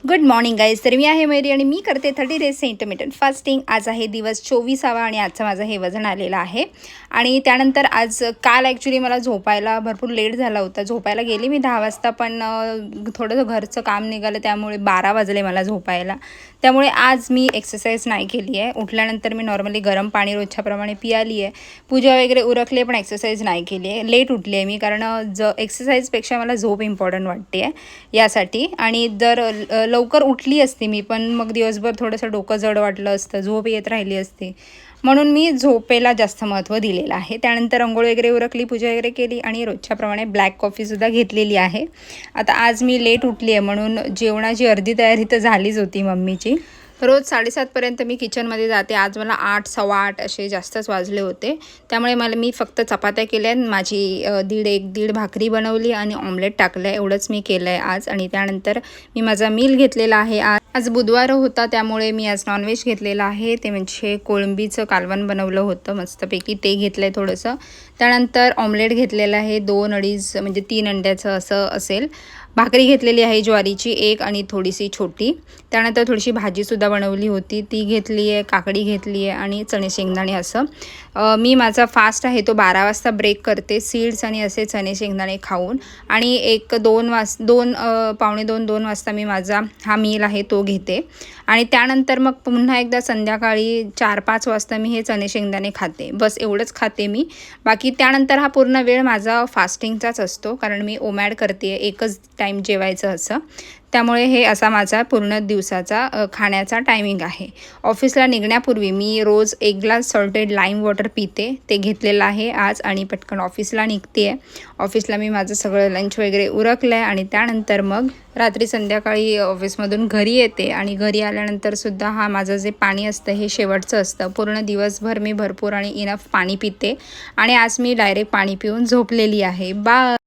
Good morning guys. तर मी आहे मयुरी आणि मी करते 30 डेज इंटरमिटंट फास्टिंग. आज आहे दिवस 24वा आणि आजचं माझं हे वजन आलेलं आहे. आणि त्यानंतर आज काल ॲक्च्युली मला झोपायला भरपूर लेट झाला होता. झोपायला गेली मी 10 वाजता, पण थोडंसं घरचं काम निघालं त्यामुळे 12 वाजले मला झोपायला. त्यामुळे आज मी एक्सरसाइज नाही केली आहे. उठल्यानंतर मी नॉर्मली गरम पाणी रोजच्याप्रमाणे पियाली आहे. पूजा वगैरे उरकले, पण एक्सरसाइज नाही केली आहे. लेट उठली आहे मी, कारण एक्सरसाइजपेक्षा मला झोप इम्पॉर्टंट वाटते आहे यासाठी. आणि जर लवकर उठली असती मी, पण मग दिवसभर थोडंसं डोकं जड वाटलं असतं, झोप येत राहिली असती, म्हणून मी झोपेला जास्त महत्त्व दिलेलं आहे. त्यानंतर अंघोळ वगैरे उरकली, पूजा वगैरे केली आणि रोजच्याप्रमाणे ब्लॅक कॉफीसुद्धा घेतलेली आहे. आता आज मी लेट उठली आहे म्हणून जेवणाची अर्धी तयारी तर झालीच होती मम्मीची. रोज 7:30पर्यंत मी किचनमध्ये जाते. आज मला 8, 8:15 असे जास्तच वाजले होते. त्यामुळे मी फक्त चपात्या केल्या, माझी दीड भाकरी बनवली आणि ऑमलेट टाकलं, एवढंच मी केलं आहे आज. आणि त्यानंतर मी माझा मील घेतलेला आहे. आज बुधवार होता, त्यामुळे मी आज नॉनव्हेज घेतलेलं आहे. ते म्हणजे कोळंबीचं कालवण बनवलं होतं मस्तपैकी, ते घेतलं आहे थोडंसं. त्यानंतर ऑमलेट घेतलेलं आहे, 2-2.5 म्हणजे 3 अंड्याचं असं असेल. भाकरी घेतलेली आहे ज्वारीची 1 आणि थोडीशी छोटी. त्यानंतर थोडीशी भाजीसुद्धा बनवली होती, ती घेतली आहे. काकडी घेतली आहे आणि चणे शेंगदाणे असं. मी माझा फास्ट आहे तो 12 वाजता ब्रेक करते, सीड्स आणि असे चणे शेंगदाणे खाऊन. आणि 2 वाजता मी माझा हा मील आहे तो घेते. आणि त्यानंतर मग पुन्हा एकदा संध्याकाळी 4-5 वाजता मी हे चणे शेंगदाणे खाते. बस एवढंच खाते मी. बाकी त्यानंतर हा पूर्ण वेळ माझा फास्टिंगचाच असतो, कारण मी ओमॅड करते, एकच टाईम जेवायचं असं. त्यामुळे हे असा माझा पूर्ण दिवसाचा खाण्याचा टायमिंग आहे. ऑफिसला निघण्यापूर्वी मी रोज 1 ग्लास सॉल्टेड लाईम वॉटर पिते, ते घेतलेलं आहे आज. आणि पटकन ऑफिसला निघते आहे. ऑफिसला मी माझं सगळं लंच वगैरे उरकलं आहे. आणि त्यानंतर मग रात्री संध्याकाळी ऑफिसमधून घरी येते. आणि घरी आल्यानंतरसुद्धा हा माझं जे पाणी असतं हे शेवटचं असतं. पूर्ण दिवसभर मी भरपूर आणि इनफ पाणी पिते. आणि आज मी डायरेक्ट पाणी पिऊन झोपलेली आहे.